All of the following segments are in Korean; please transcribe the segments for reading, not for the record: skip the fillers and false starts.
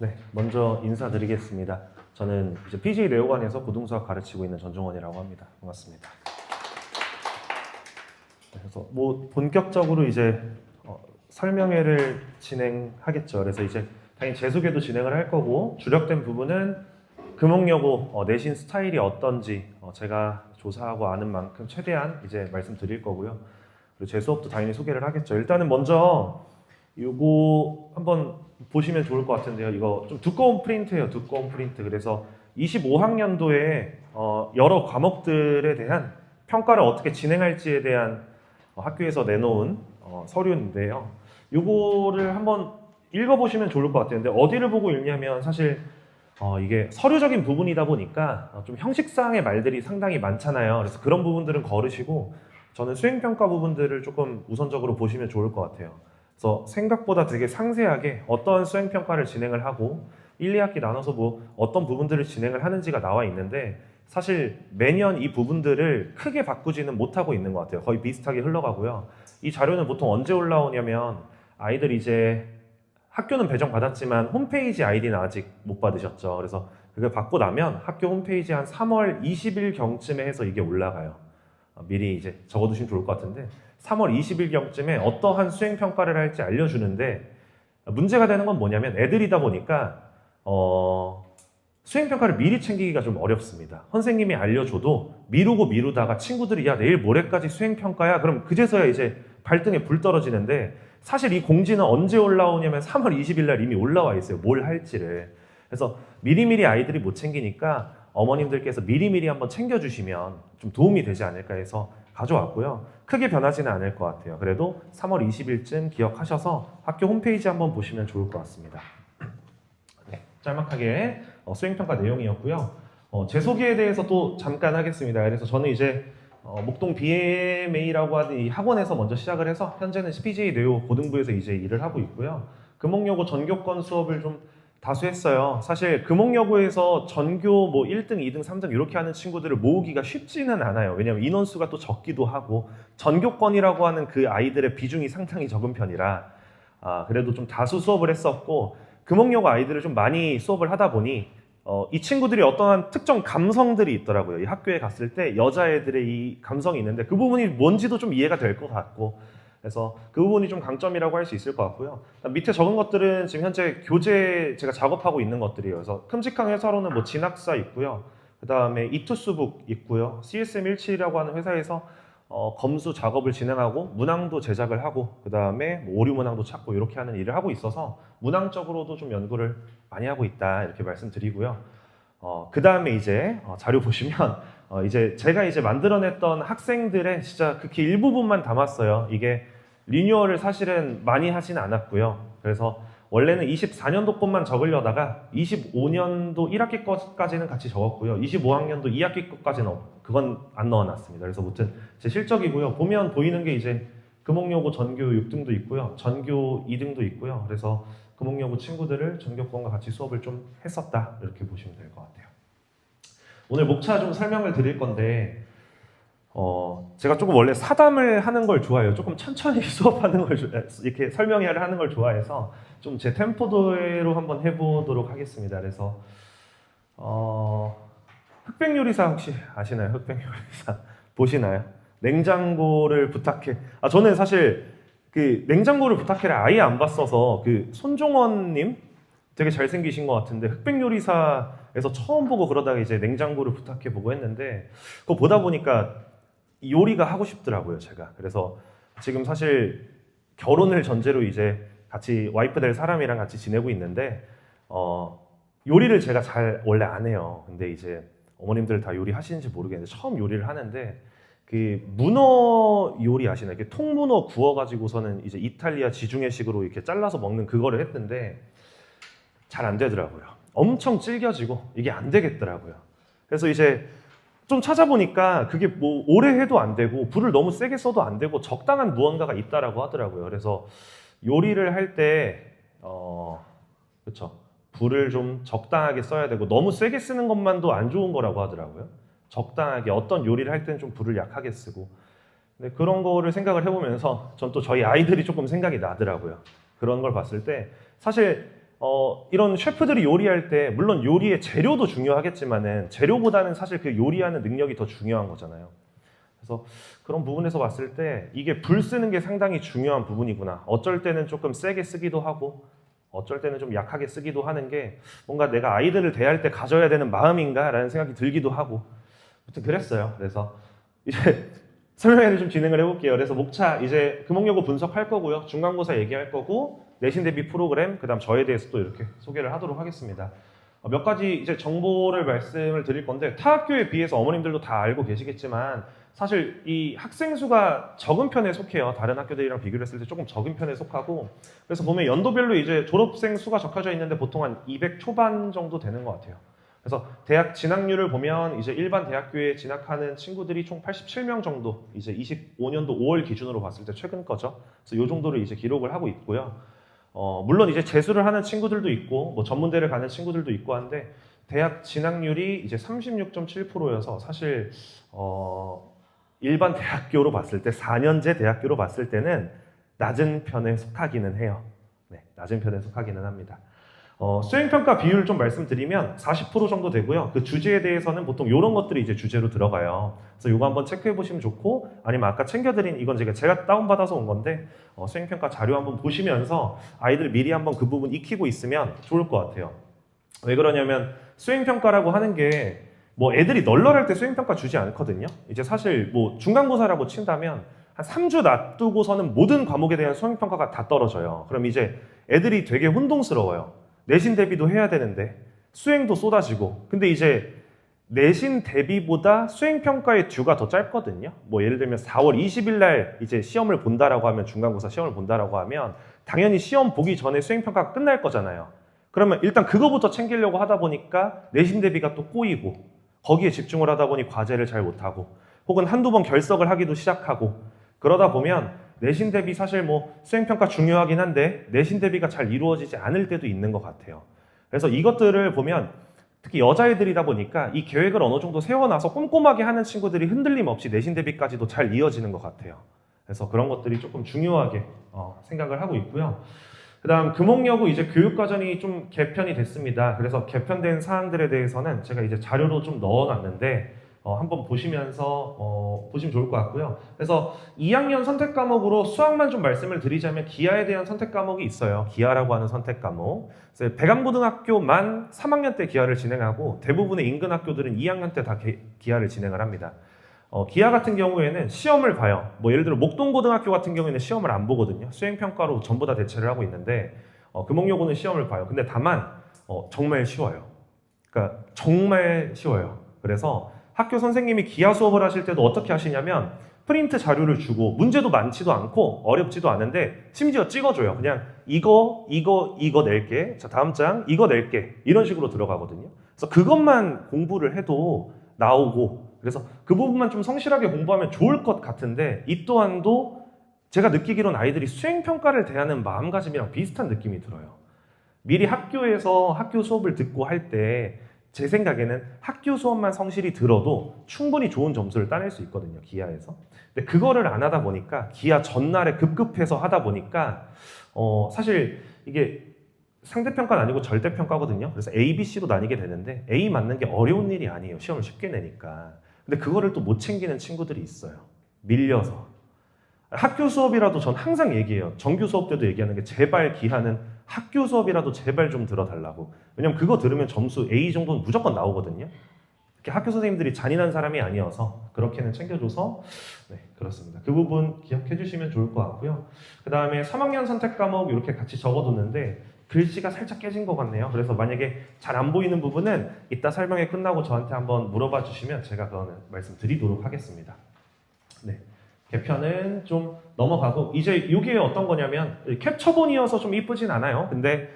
네, 먼저 인사드리겠습니다. 저는 이제 PJ 레오관에서 고등수학 가르치고 있는 전종원이라고 합니다. 반갑습니다. 그래서 본격적으로 이제 설명회를 진행하겠죠. 그래서 이제 당연히 제 소개도 진행을 할 거고 주력된 부분은 금옥여고 내신 스타일이 어떤지 제가 조사하고 아는 만큼 최대한 이제 말씀드릴 거고요. 그리고 제 수업도 당연히 소개를 하겠죠. 일단은 먼저 이거 한번 보시면 좋을 것 같은데요. 이거 좀 두꺼운 프린트예요. 두꺼운 프린트. 그래서 25학년도에 여러 과목들에 대한 평가를 어떻게 진행할지에 대한 학교에서 내놓은 서류인데요. 이거를 한번 읽어보시면 좋을 것 같아요. 근데 어디를 보고 읽냐면 사실 이게 서류적인 부분이다 보니까 좀 형식상의 말들이 상당히 많잖아요. 그래서 그런 부분들은 거르시고 저는 수행평가 부분들을 조금 우선적으로 보시면 좋을 것 같아요. 그래서 생각보다 되게 상세하게 어떤 수행평가를 진행을 하고 1, 2학기 나눠서 어떤 부분들을 진행을 하는지가 나와 있는데 사실 매년 이 부분들을 크게 바꾸지는 못하고 있는 것 같아요. 거의 비슷하게 흘러가고요. 이 자료는 보통 언제 올라오냐면 아이들이 이제 학교는 배정받았지만 홈페이지 아이디는 아직 못 받으셨죠. 그래서 그걸 받고 나면 학교 홈페이지 한 3월 20일경쯤에 해서 이게 올라가요. 미리 이제 적어두시면 좋을 것 같은데 3월 20일경쯤에 어떠한 수행평가를 할지 알려주는데 문제가 되는 건 뭐냐면 애들이다 보니까 수행평가를 미리 챙기기가 좀 어렵습니다. 선생님이 알려줘도 미루다가 친구들이 야 내일 모레까지 수행평가야 그럼 그제서야 이제 발등에 불 떨어지는데 사실 이 공지는 언제 올라오냐면 3월 20일 날 이미 올라와 있어요. 뭘 할지를. 그래서 미리미리 아이들이 못 챙기니까 어머님들께서 미리미리 한번 챙겨주시면 좀 도움이 되지 않을까 해서 가져왔고요. 크게 변하지는 않을 것 같아요. 그래도 3월 20일쯤 기억하셔서 학교 홈페이지 한번 보시면 좋을 것 같습니다. 네, 짤막하게 수행평가 내용이었고요. 제 소개에 대해서 또 잠깐 하겠습니다. 그래서 저는 이제 목동 BMA라고 하는 이 학원에서 먼저 시작을 해서 현재는 PJ 네오 고등부에서 이제 일을 하고 있고요. 금옥여고 전교권 수업을 좀 다수 했어요. 사실 금옥여고에서 전교 1등, 2등, 3등 이렇게 하는 친구들을 모으기가 쉽지는 않아요. 왜냐하면 인원수가 또 적기도 하고 전교권이라고 하는 그 아이들의 비중이 상당히 적은 편이라 그래도 좀 다수 수업을 했었고 금옥여고 아이들을 좀 많이 수업을 하다 보니 이 친구들이 어떠한 특정 감성들이 있더라고요. 이 학교에 갔을 때 여자애들의 이 감성이 있는데 그 부분이 뭔지도 좀 이해가 될 것 같고 그래서 그 부분이 좀 강점이라고 할 수 있을 것 같고요. 밑에 적은 것들은 지금 현재 교재 제가 작업하고 있는 것들이에요. 그래서 큼직한 회사로는 진학사 있고요. 그 다음에 이투스북 있고요. CSM17이라고 하는 회사에서 검수 작업을 진행하고 문항도 제작을 하고 그 다음에 오류 문항도 찾고 이렇게 하는 일을 하고 있어서 문항적으로도 좀 연구를 많이 하고 있다 이렇게 말씀드리고요. 그 다음에 이제 자료 보시면 이제 제가 이제 만들어냈던 학생들의 진짜 극히 일부분만 담았어요. 이게 리뉴얼을 사실은 많이 하진 않았고요. 그래서 원래는 24년도 것만 적으려다가 25년도 1학기 것까지는 같이 적었고요. 25학년도 2학기 것까지는 그건 안 넣어놨습니다. 그래서 아무튼 제 실적이고요. 보면 보이는 게 이제 금옥여고 전교 6등도 있고요. 전교 2등도 있고요. 그래서 금옥여고 친구들을 전교권과 같이 수업을 좀 했었다. 이렇게 보시면 될 것 같아요. 오늘 목차 좀 설명을 드릴 건데 제가 조금 원래 사담을 하는 걸 좋아해요. 조금 천천히 수업하는 걸 이렇게 설명회를 하는 걸 좋아해서 좀 제 템포대로 한번 해보도록 하겠습니다. 그래서 흑백요리사 혹시 아시나요? 흑백요리사 보시나요? 냉장고를 부탁해. 저는 사실 그 냉장고를 부탁해를 아예 안 봤어서 그 손종원님 되게 잘생기신 것 같은데 흑백요리사에서 처음 보고 그러다가 이제 냉장고를 부탁해 보고 했는데 그거 보다 보니까 요리가 하고 싶더라고요, 제가. 그래서 지금 사실 결혼을 전제로 이제 같이 와이프 될 사람이랑 같이 지내고 있는데 요리를 제가 잘 원래 안 해요. 근데 이제 어머님들 다 요리 하시는지 모르겠는데 처음 요리를 하는데 그 문어 요리 아시나요? 이렇게 통문어 구워가지고서는 이제 이탈리아 지중해식으로 이렇게 잘라서 먹는 그거를 했는데 잘 안 되더라고요. 엄청 질겨지고 이게 안 되겠더라고요. 그래서 이제 좀 찾아보니까 그게 오래 해도 안 되고 불을 너무 세게 써도 안 되고 적당한 무언가가 있다라고 하더라고요. 그래서 요리를 할 때 그렇죠. 불을 좀 적당하게 써야 되고 너무 세게 쓰는 것만도 안 좋은 거라고 하더라고요. 적당하게 어떤 요리를 할 때는 좀 불을 약하게 쓰고 근데 그런 거를 생각을 해보면서 전 또 저희 아이들이 조금 생각이 나더라고요. 그런 걸 봤을 때 사실 이런 셰프들이 요리할 때 물론 요리의 재료도 중요하겠지만은 재료보다는 사실 그 요리하는 능력이 더 중요한 거잖아요. 그래서 그런 부분에서 봤을 때 이게 불 쓰는 게 상당히 중요한 부분이구나. 어쩔 때는 조금 세게 쓰기도 하고 어쩔 때는 좀 약하게 쓰기도 하는 게 뭔가 내가 아이들을 대할 때 가져야 되는 마음인가라는 생각이 들기도 하고 아무튼 그랬어요. 그래서 이제 설명회를 좀 진행을 해볼게요. 그래서 목차 이제 금속요구 분석할 거고요. 중간고사 얘기할 거고 내신 대비 프로그램 그다음 저에 대해서 또 이렇게 소개를 하도록 하겠습니다. 몇 가지 이제 정보를 말씀을 드릴 건데 타 학교에 비해서 어머님들도 다 알고 계시겠지만 사실 이 학생 수가 적은 편에 속해요. 다른 학교들이랑 비교를 했을 때 조금 적은 편에 속하고 그래서 보면 연도별로 이제 졸업생 수가 적혀져 있는데 보통 한 200 초반 정도 되는 것 같아요. 그래서 대학 진학률을 보면 이제 일반 대학교에 진학하는 친구들이 총 87명 정도 이제 25년도 5월 기준으로 봤을 때 최근 거죠. 그래서 이 정도를 이제 기록을 하고 있고요. 물론 이제 재수를 하는 친구들도 있고 뭐 전문대를 가는 친구들도 있고 한데 대학 진학률이 이제 36.7%여서 사실 일반 대학교로 봤을 때 4년제 대학교로 봤을 때는 낮은 편에 속하기는 해요. 네, 낮은 편에 속하기는 합니다. 수행평가 비율 좀 말씀드리면 40% 정도 되고요. 그 주제에 대해서는 보통 이런 것들이 이제 주제로 들어가요. 그래서 이거 한번 체크해 보시면 좋고 아니면 아까 챙겨드린 이건 제가 다운받아서 온 건데 수행평가 자료 한번 보시면서 아이들 미리 한번 그 부분 익히고 있으면 좋을 것 같아요. 왜 그러냐면 수행평가라고 하는 게 뭐 애들이 널널할 때 수행평가 주지 않거든요. 이제 사실 뭐 중간고사라고 친다면 한 3주 놔두고서는 모든 과목에 대한 수행평가가 다 떨어져요. 그럼 이제 애들이 되게 혼동스러워요. 내신 대비도 해야 되는데 수행도 쏟아지고 근데 이제 내신 대비보다 수행평가의 듀가 더 짧거든요. 뭐 예를 들면 4월 20일 날 이제 시험을 본다라고 하면 중간고사 시험을 본다라고 하면 당연히 시험 보기 전에 수행평가가 끝날 거잖아요. 그러면 일단 그거부터 챙기려고 하다 보니까 내신 대비가 또 꼬이고 거기에 집중을 하다 보니 과제를 잘 못하고 혹은 한두 번 결석을 하기도 시작하고 그러다 보면 내신 대비 사실 뭐 수행평가 중요하긴 한데 내신 대비가 잘 이루어지지 않을 때도 있는 것 같아요. 그래서 이것들을 보면 특히 여자애들이다 보니까 이 계획을 어느 정도 세워놔서 꼼꼼하게 하는 친구들이 흔들림 없이 내신 대비까지도 잘 이어지는 것 같아요. 그래서 그런 것들이 조금 중요하게 생각을 하고 있고요. 그 다음 금옥여고 이제 교육과정이 좀 개편이 됐습니다. 그래서 개편된 사항들에 대해서는 제가 이제 자료로 좀 넣어놨는데 한번 보시면서 보시면 좋을 것 같고요. 그래서 2학년 선택 과목으로 수학만 좀 말씀을 드리자면 기하에 대한 선택 과목이 있어요. 기하라고 하는 선택 과목. 그래서 백암고등학교만 3학년 때 기하를 진행하고 대부분의 인근 학교들은 2학년 때 다 기하를 진행을 합니다. 기하 같은 경우에는 시험을 봐요. 뭐 예를 들어 목동고등학교 같은 경우에는 시험을 안 보거든요. 수행평가로 전부 다 대체를 하고 있는데 금옥여고는 시험을 봐요. 근데 다만 정말 쉬워요. 그러니까 정말 쉬워요. 그래서 학교 선생님이 기하 수업을 하실 때도 어떻게 하시냐면 프린트 자료를 주고 문제도 많지도 않고 어렵지도 않은데 심지어 찍어줘요. 그냥 이거 낼게. 자 다음 장 이거 낼게. 이런 식으로 들어가거든요. 그래서 그것만 공부를 해도 나오고 그래서 그 부분만 좀 성실하게 공부하면 좋을 것 같은데 이 또한도 제가 느끼기로는 아이들이 수행평가를 대하는 마음가짐이랑 비슷한 느낌이 들어요. 미리 학교에서 학교 수업을 듣고 할 때 제 생각에는 학교 수업만 성실히 들어도 충분히 좋은 점수를 따낼 수 있거든요. 기하에서. 근데 그거를 안 하다 보니까 기하 전날에 급급해서 하다 보니까 사실 이게 상대평가는 아니고 절대평가거든요. 그래서 A, B, C로 나뉘게 되는데 A 맞는 게 어려운 일이 아니에요. 시험을 쉽게 내니까. 근데 그거를 또 못 챙기는 친구들이 있어요. 밀려서. 학교 수업이라도 전 항상 얘기해요. 정규 수업 때도 얘기하는 게 제발 기하는 학교 수업이라도 제발 좀 들어달라고. 왜냐면 그거 들으면 점수 A 정도는 무조건 나오거든요. 이렇게 학교 선생님들이 잔인한 사람이 아니어서 그렇게는 챙겨줘서 네 그렇습니다. 그 부분 기억해 주시면 좋을 것 같고요. 그 다음에 3학년 선택 과목 이렇게 같이 적어뒀는데 글씨가 살짝 깨진 것 같네요. 그래서 만약에 잘 안 보이는 부분은 이따 설명회 끝나고 저한테 한번 물어봐 주시면 제가 그거는 말씀드리도록 하겠습니다. 네. 개편은 좀 넘어가고 이제 이게 어떤 거냐면 캡처본이어서 좀 이쁘진 않아요. 근데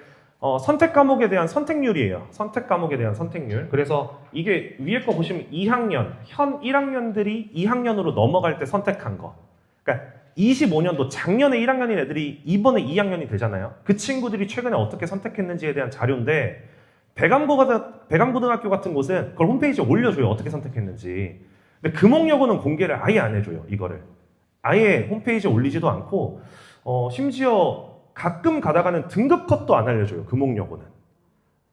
선택 과목에 대한 선택률이에요. 선택 과목에 대한 선택률. 그래서 이게 위에 거 보시면 2학년, 현 1학년들이 2학년으로 넘어갈 때 선택한 거. 그러니까 25년도 작년에 1학년인 애들이 이번에 2학년이 되잖아요. 그 친구들이 최근에 어떻게 선택했는지에 대한 자료인데 백암고등학교 같은 곳은 그걸 홈페이지에 올려줘요. 어떻게 선택했는지. 근데 금옥여고는 공개를 아예 안 해줘요. 이거를. 아예 홈페이지에 올리지도 않고 심지어 가끔 가다가는 등급 컷도 안 알려줘요. 금옥여고는.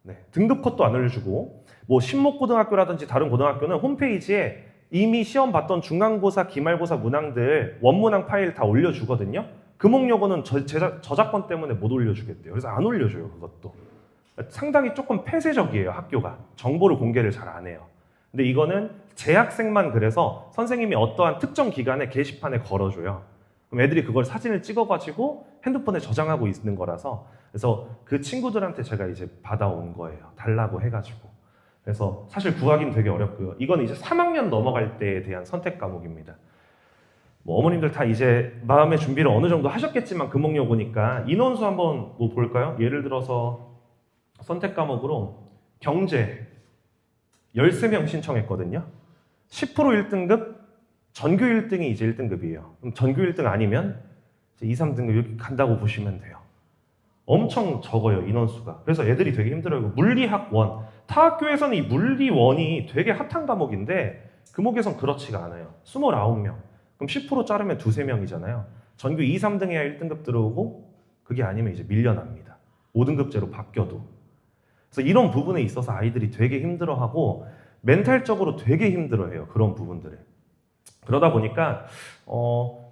네, 등급 컷도 안 알려주고 뭐 신목고등학교라든지 다른 고등학교는 홈페이지에 이미 시험 봤던 중간고사, 기말고사 문항들 원문항 파일 다 올려주거든요. 금옥여고는 저작권 때문에 못 올려주겠대요. 그래서 안 올려줘요. 그것도. 상당히 조금 폐쇄적이에요. 학교가. 정보를 공개를 잘 안 해요. 근데 이거는 재학생만 그래서 선생님이 어떠한 특정 기간에 게시판에 걸어줘요. 그럼 애들이 그걸 사진을 찍어가지고 핸드폰에 저장하고 있는 거라서 그래서 그 친구들한테 제가 이제 받아온 거예요. 달라고 해가지고. 그래서 사실 구하기는 되게 어렵고요. 이건 이제 3학년 넘어갈 때에 대한 선택 과목입니다. 뭐 어머님들 다 이제 마음의 준비를 어느 정도 하셨겠지만 금옥여고니까 인원수 한번 뭐 볼까요? 예를 들어서 선택 과목으로 경제 13명 신청했거든요. 10% 1등급, 전교 1등이 이제 1등급이에요. 그럼 전교 1등 아니면 이제 2, 3등급 이렇게 간다고 보시면 돼요. 엄청 적어요, 인원수가. 그래서 애들이 되게 힘들어요. 물리학 1. 타 학교에서는 이 물리 1이 되게 핫한 과목인데 금옥에선 그렇지가 않아요. 29명. 그럼 10% 자르면 2, 3명이잖아요. 전교 2, 3등 해야 1등급 들어오고 그게 아니면 이제 밀려납니다. 5등급제로 바뀌어도. 그래서 이런 부분에 있어서 아이들이 되게 힘들어하고 멘탈적으로 되게 힘들어해요. 그런 부분들을. 그러다 보니까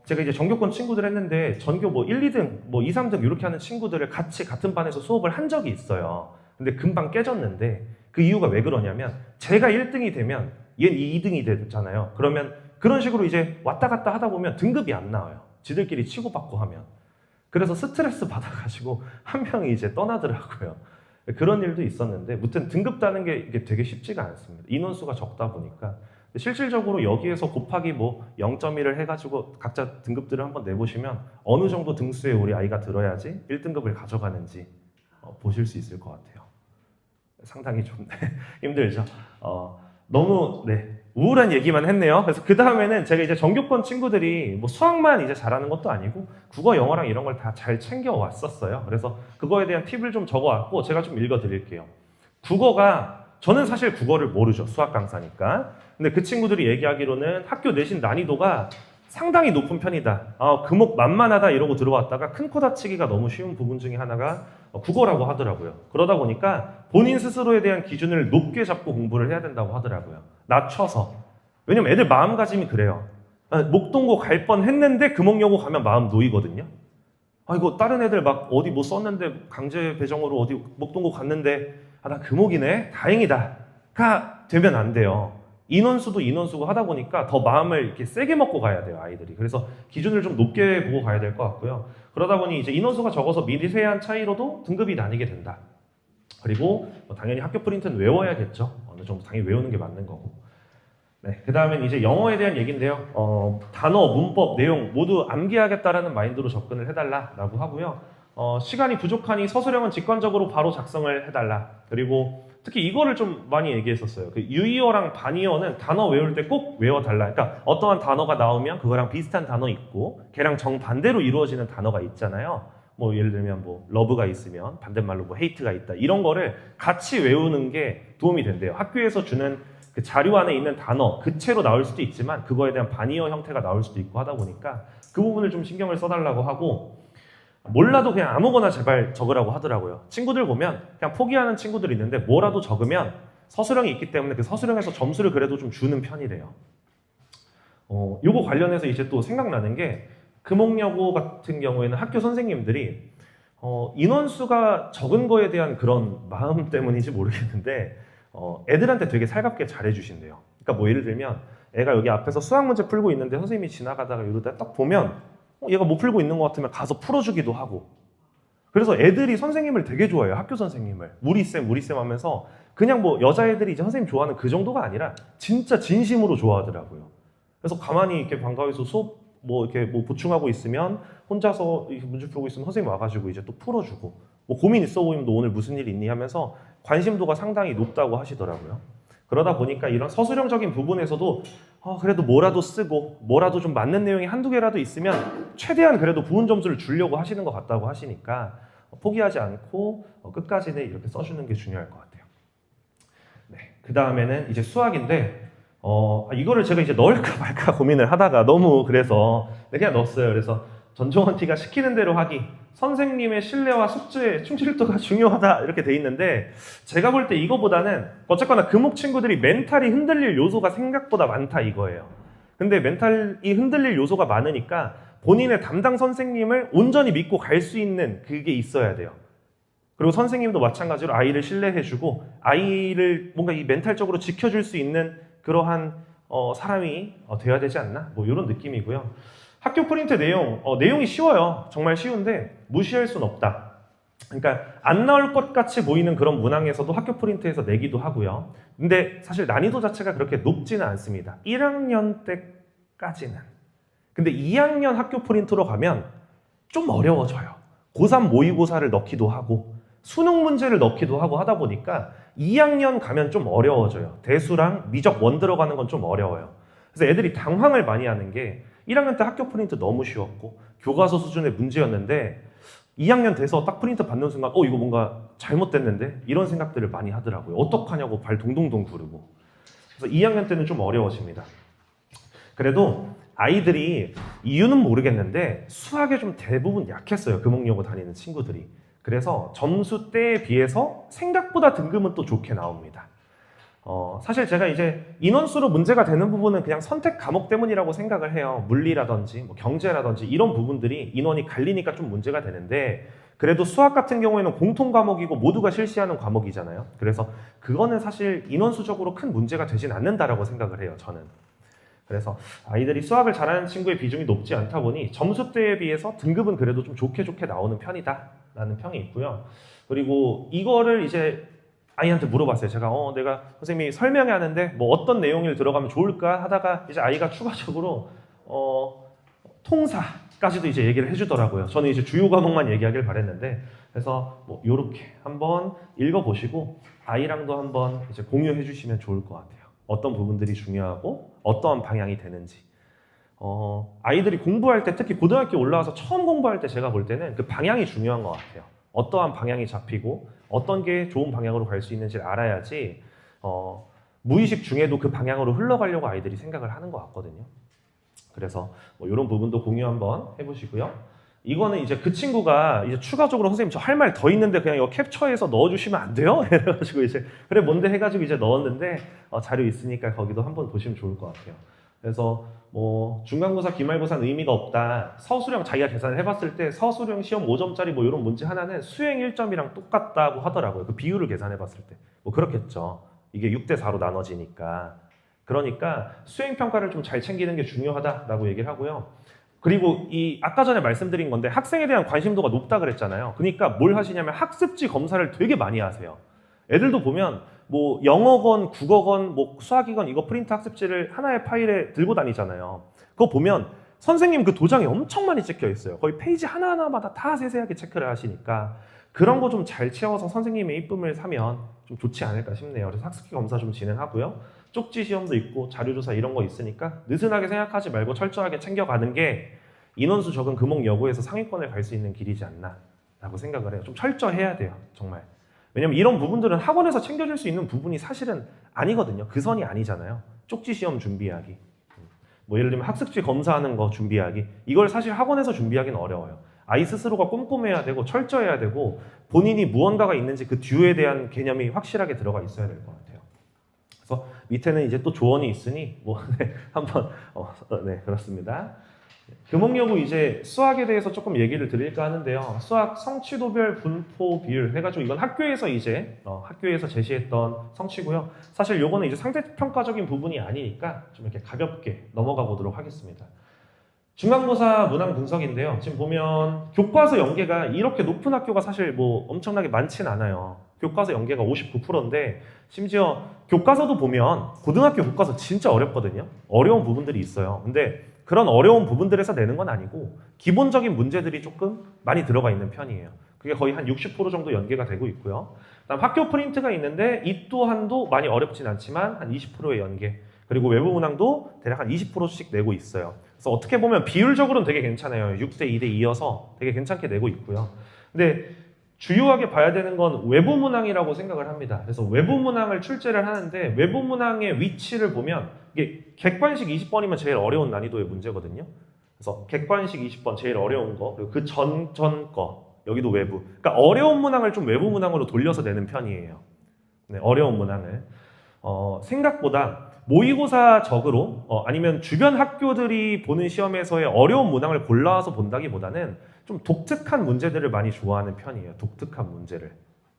제가 이제 전교권 친구들 했는데 전교 뭐 1, 2등, 뭐 2, 3등 이렇게 하는 친구들을 같이 같은 반에서 수업을 한 적이 있어요. 근데 금방 깨졌는데 그 이유가 왜 그러냐면 제가 1등이 되면 얘는 2등이 되잖아요. 그러면 그런 식으로 이제 왔다 갔다 하다 보면 등급이 안 나와요. 지들끼리 치고받고 하면. 그래서 스트레스 받아가지고 한 명이 이제 떠나더라고요. 그런 일도 있었는데 무튼 등급 따는 게 이게 되게 쉽지가 않습니다. 인원수가 적다 보니까. 실질적으로 여기에서 곱하기 뭐 0.1을 해가지고 각자 등급들을 한번 내보시면 어느 정도 등수에 우리 아이가 들어야지 1등급을 가져가는지 보실 수 있을 것 같아요. 상당히 좀 힘들죠. 너무 우울한 얘기만 했네요. 그래서 그 다음에는 제가 이제 전교권 친구들이 뭐 수학만 이제 잘하는 것도 아니고 국어, 영어랑 이런 걸 다 잘 챙겨 왔었어요. 그래서 그거에 대한 팁을 좀 적어왔고 제가 좀 읽어드릴게요. 국어가 저는 사실 국어를 모르죠. 수학 강사니까. 근데 그 친구들이 얘기하기로는 학교 내신 난이도가 상당히 높은 편이다. 금옥 만만하다 이러고 들어왔다가 큰 코 다치기가 너무 쉬운 부분 중에 하나가 국어라고 하더라고요. 그러다 보니까 본인 스스로에 대한 기준을 높게 잡고 공부를 해야 된다고 하더라고요. 낮춰서. 왜냐면 애들 마음가짐이 그래요. 목동고 갈 뻔했는데 금옥여고 가면 마음 놓이거든요. 이거 다른 애들 막 어디 뭐 썼는데 강제 배정으로 어디 목동고 갔는데 나 금옥이네? 다행이다.가 되면 안 돼요. 인원수도 인원수고 하다 보니까 더 마음을 이렇게 세게 먹고 가야 돼요, 아이들이. 그래서 기준을 좀 높게 보고 가야 될 것 같고요. 그러다 보니 이제 인원수가 적어서 미세한 차이로도 등급이 나뉘게 된다. 그리고 당연히 학교 프린트는 외워야겠죠. 어느 정도 당연히 외우는 게 맞는 거고. 네, 그 다음엔 이제 영어에 대한 얘기인데요. 단어, 문법, 내용 모두 암기하겠다라는 마인드로 접근을 해달라라고 하고요. 시간이 부족하니 서술형은 직관적으로 바로 작성을 해달라. 그리고 특히 이거를 좀 많이 얘기했었어요. 그 유의어랑 반의어는 단어 외울 때 꼭 외워달라. 그러니까 어떠한 단어가 나오면 그거랑 비슷한 단어 있고 걔랑 정반대로 이루어지는 단어가 있잖아요. 뭐 예를 들면 뭐 러브가 있으면 반대말로 뭐 헤이트가 있다. 이런 거를 같이 외우는 게 도움이 된대요. 학교에서 주는 그 자료 안에 있는 단어 그 채로 나올 수도 있지만 그거에 대한 반의어 형태가 나올 수도 있고 하다 보니까 그 부분을 좀 신경을 써달라고 하고 몰라도 그냥 아무거나 제발 적으라고 하더라고요. 친구들 보면 그냥 포기하는 친구들이 있는데 뭐라도 적으면 서술형이 있기 때문에 그 서술형에서 점수를 그래도 좀 주는 편이래요. 요거 관련해서 이제 또 생각나는 게 금옥여고 같은 경우에는 학교 선생님들이 인원수가 적은 거에 대한 그런 마음 때문인지 모르겠는데 애들한테 되게 살갑게 잘해주신대요. 그러니까 뭐 예를 들면 애가 여기 앞에서 수학 문제 풀고 있는데 선생님이 지나가다가 이러다 딱 보면 얘가 못 풀고 있는 것 같으면 가서 풀어주기도 하고. 그래서 애들이 선생님을 되게 좋아해요. 학교 선생님을. 우리쌤 하면서 그냥 뭐 여자애들이 이제 선생님 좋아하는 그 정도가 아니라 진짜 진심으로 좋아하더라고요. 그래서 가만히 이렇게 방과후에서 수업 뭐 이렇게 뭐 보충하고 있으면 혼자서 이렇게 문제 풀고 있으면 선생님 와가지고 이제 또 풀어주고 뭐 고민 있어 보이면 너 오늘 무슨 일 있니 하면서 관심도가 상당히 높다고 하시더라고요. 그러다 보니까 이런 서술형적인 부분에서도 그래도 뭐라도 쓰고 뭐라도 좀 맞는 내용이 한두 개라도 있으면 최대한 그래도 부분 점수를 주려고 하시는 것 같다고 하시니까 포기하지 않고 끝까지는 이렇게 써주는 게 중요할 것 같아요. 네, 그 다음에는 이제 수학인데 이거를 제가 이제 넣을까 말까 고민을 하다가 너무 그래서 그냥 넣었어요. 그래서 전종원 T가 시키는 대로 하기, 선생님의 신뢰와 숙제의 충실도가 중요하다 이렇게 돼 있는데 제가 볼 때 이거보다는 어쨌거나 금옥 친구들이 멘탈이 흔들릴 요소가 생각보다 많다 이거예요. 근데 멘탈이 흔들릴 요소가 많으니까 본인의 담당 선생님을 온전히 믿고 갈 수 있는 그게 있어야 돼요. 그리고 선생님도 마찬가지로 아이를 신뢰해주고 아이를 뭔가 이 멘탈적으로 지켜줄 수 있는 그러한 사람이 돼야 되지 않나? 뭐 이런 느낌이고요. 학교 프린트 내용이 쉬워요. 정말 쉬운데 무시할 순 없다. 그러니까 안 나올 것 같이 보이는 그런 문항에서도 학교 프린트에서 내기도 하고요. 근데 사실 난이도 자체가 그렇게 높지는 않습니다. 1학년 때까지는. 근데 2학년 학교 프린트로 가면 좀 어려워져요. 고3 모의고사를 넣기도 하고 수능 문제를 넣기도 하고 하다 보니까 2학년 가면 좀 어려워져요. 대수랑 미적 원 들어가는 건 좀 어려워요. 그래서 애들이 당황을 많이 하는 게 1학년 때 학교 프린트 너무 쉬웠고 교과서 수준의 문제였는데 2학년 돼서 딱 프린트 받는 순간 이거 뭔가 잘못됐는데 이런 생각들을 많이 하더라고요. 어떡하냐고 발 동동동 구르고. 그래서 2학년 때는 좀 어려워집니다. 그래도 아이들이 이유는 모르겠는데 수학에 좀 대부분 약했어요. 금옥여고 다니는 친구들이. 그래서 점수대에 비해서 생각보다 등급은 또 좋게 나옵니다. 사실 제가 이제 인원수로 문제가 되는 부분은 그냥 선택 과목 때문이라고 생각을 해요. 물리라든지 뭐 경제라든지 이런 부분들이 인원이 갈리니까 좀 문제가 되는데 그래도 수학 같은 경우에는 공통 과목이고 모두가 실시하는 과목이잖아요. 그래서 그거는 사실 인원수적으로 큰 문제가 되진 않는다라고 생각을 해요. 저는. 그래서 아이들이 수학을 잘하는 친구의 비중이 높지 않다 보니 점수대에 비해서 등급은 그래도 좀 좋게 나오는 편이다라는 평이 있고요. 그리고 이거를 이제 아이한테 물어봤어요. 제가 내가 선생님이 설명해 하는데 뭐 어떤 내용을 들어가면 좋을까 하다가 이제 아이가 추가적으로 통사까지도 이제 얘기를 해주더라고요. 저는 이제 주요 과목만 얘기하길 바랬는데 그래서 뭐 요렇게 한번 읽어보시고 아이랑도 한번 이제 공유해 주시면 좋을 것 같아요. 어떤 부분들이 중요하고 어떠한 방향이 되는지. 아이들이 공부할 때 특히 고등학교 올라와서 처음 공부할 때 제가 볼 때는 그 방향이 중요한 것 같아요. 어떠한 방향이 잡히고 어떤 게 좋은 방향으로 갈 수 있는지를 알아야지 무의식 중에도 그 방향으로 흘러가려고 아이들이 생각을 하는 것 같거든요. 그래서 뭐 이런 부분도 공유 한번 해보시고요. 이거는 이제 그 친구가 이제 추가적으로 선생님 저 할 말 더 있는데 그냥 이거 캡처해서 넣어주시면 안 돼요? 이래가지고 이제 그래 뭔데 해가지고 이제 넣었는데 자료 있으니까 거기도 한번 보시면 좋을 것 같아요. 그래서 뭐 중간고사, 기말고사는 의미가 없다. 서술형 자기가 계산을 해봤을 때 서술형 시험 5점짜리 뭐 이런 문제 하나는 수행 1점이랑 똑같다고 하더라고요. 그 비율을 계산해봤을 때. 뭐 그렇겠죠. 이게 6대 4로 나눠지니까. 그러니까 수행평가를 좀 잘 챙기는 게 중요하다라고 얘기를 하고요. 그리고 이 아까 전에 말씀드린 건데 학생에 대한 관심도가 높다 그랬잖아요. 그러니까 뭘 하시냐면 학습지 검사를 되게 많이 하세요. 애들도 보면 뭐 영어건, 국어건, 뭐 수학이건 이거 프린트 학습지를 하나의 파일에 들고 다니잖아요. 그거 보면 선생님 그 도장이 엄청 많이 찍혀 있어요. 거의 페이지 하나하나마다 다 세세하게 체크를 하시니까 그런 거 좀 잘 채워서 선생님의 이쁨을 사면 좀 좋지 않을까 싶네요. 그래서 학습지 검사 좀 진행하고요. 쪽지 시험도 있고 자료조사 이런 거 있으니까 느슨하게 생각하지 말고 철저하게 챙겨가는 게 인원수 적은 금옥여고에서 상위권을 갈 수 있는 길이지 않나 라고 생각을 해요. 좀 철저해야 돼요. 정말. 왜냐면 이런 부분들은 학원에서 챙겨줄 수 있는 부분이 사실은 아니거든요. 그 선이 아니잖아요. 쪽지 시험 준비하기, 뭐 예를 들면 학습지 검사하는 거 준비하기, 이걸 사실 학원에서 준비하기는 어려워요. 아이 스스로가 꼼꼼해야 되고 철저해야 되고 본인이 무언가가 있는지 그 듀에 대한 개념이 확실하게 들어가 있어야 될 것 같아요. 그래서 밑에는 이제 또 조언이 있으니 뭐 한번 네 그렇습니다. 금옥여고 이제 수학에 대해서 조금 얘기를 드릴까 하는데요. 수학 성취도별 분포 비율 해가지고 이건 학교에서 이제 학교에서 제시했던 성취고요. 사실 요거는 이제 상대평가적인 부분이 아니니까 좀 이렇게 가볍게 넘어가 보도록 하겠습니다. 중간고사 문항 분석인데요. 지금 보면 교과서 연계가 이렇게 높은 학교가 사실 뭐 엄청나게 많진 않아요. 교과서 연계가 59%인데 심지어 교과서도 보면 고등학교 교과서 진짜 어렵거든요. 어려운 부분들이 있어요. 근데 그런 어려운 부분들에서 내는 건 아니고 기본적인 문제들이 조금 많이 들어가 있는 편이에요. 그게 거의 한 60% 정도 연계가 되고 있고요. 그다음 학교 프린트가 있는데 이 또한도 많이 어렵진 않지만 한 20%의 연계, 그리고 외부 문항도 대략 한 20%씩 내고 있어요. 그래서 어떻게 보면 비율적으로는 되게 괜찮아요. 6대 2대 2여서 되게 괜찮게 내고 있고요. 근데 주요하게 봐야 되는 건 외부 문항이라고 생각을 합니다. 그래서 외부 문항을 출제를 하는데 외부 문항의 위치를 보면 이게 객관식 20번이면 제일 어려운 난이도의 문제거든요. 그래서 객관식 20번 제일 어려운 거, 그리고 그 전 거, 여기도 외부. 그러니까 어려운 문항을 좀 외부 문항으로 돌려서 내는 편이에요. 네, 어려운 문항을. 생각보다 모의고사적으로 아니면 주변 학교들이 보는 시험에서의 어려운 문항을 골라서 본다기보다는 좀 독특한 문제들을 많이 좋아하는 편이에요. 독특한 문제를.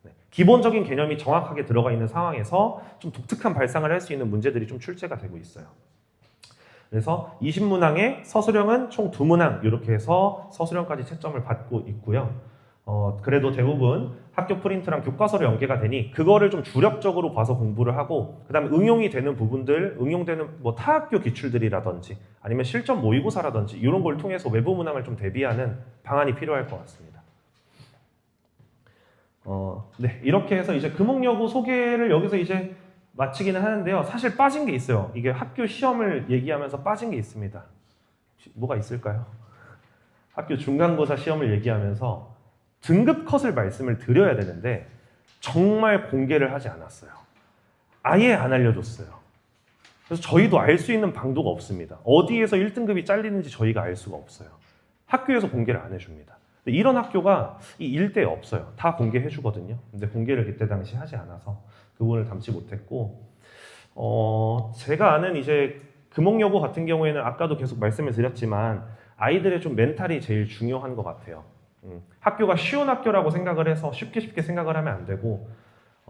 네, 기본적인 개념이 정확하게 들어가 있는 상황에서 좀 독특한 발상을 할 수 있는 문제들이 좀 출제가 되고 있어요. 그래서 20문항에 서술형은 총 2문항 이렇게 해서 서술형까지 채점을 받고 있고요. 그래도 대부분 학교 프린트랑 교과서로 연계가 되니 그거를 좀 주력적으로 봐서 공부를 하고 그 다음에 응용이 되는 부분들, 응용되는 뭐 타학교 기출들이라든지 아니면 실전 모의고사라든지 이런 걸 통해서 외부 문항을 좀 대비하는 방안이 필요할 것 같습니다. 네, 이렇게 해서 이제 금옥여고 소개를 여기서 이제 마치기는 하는데요. 사실 빠진 게 있어요. 이게 학교 시험을 얘기하면서 빠진 게 있습니다. 뭐가 있을까요? 학교 중간고사 시험을 얘기하면서 등급 컷을 말씀을 드려야 되는데 정말 공개를 하지 않았어요. 아예 안 알려줬어요. 그래서 저희도 알 수 있는 방도가 없습니다. 어디에서 1등급이 잘리는지 저희가 알 수가 없어요. 학교에서 공개를 안 해줍니다. 근데 이런 학교가 이 일대에 없어요. 다 공개해 주거든요. 근데 공개를 그때 당시 하지 않아서 그 부분을 담지 못했고, 제가 아는 이제 금옥여고 같은 경우에는 아까도 계속 말씀을 드렸지만 아이들의 좀 멘탈이 제일 중요한 것 같아요. 학교가 쉬운 학교라고 생각을 해서 쉽게 생각을 하면 안 되고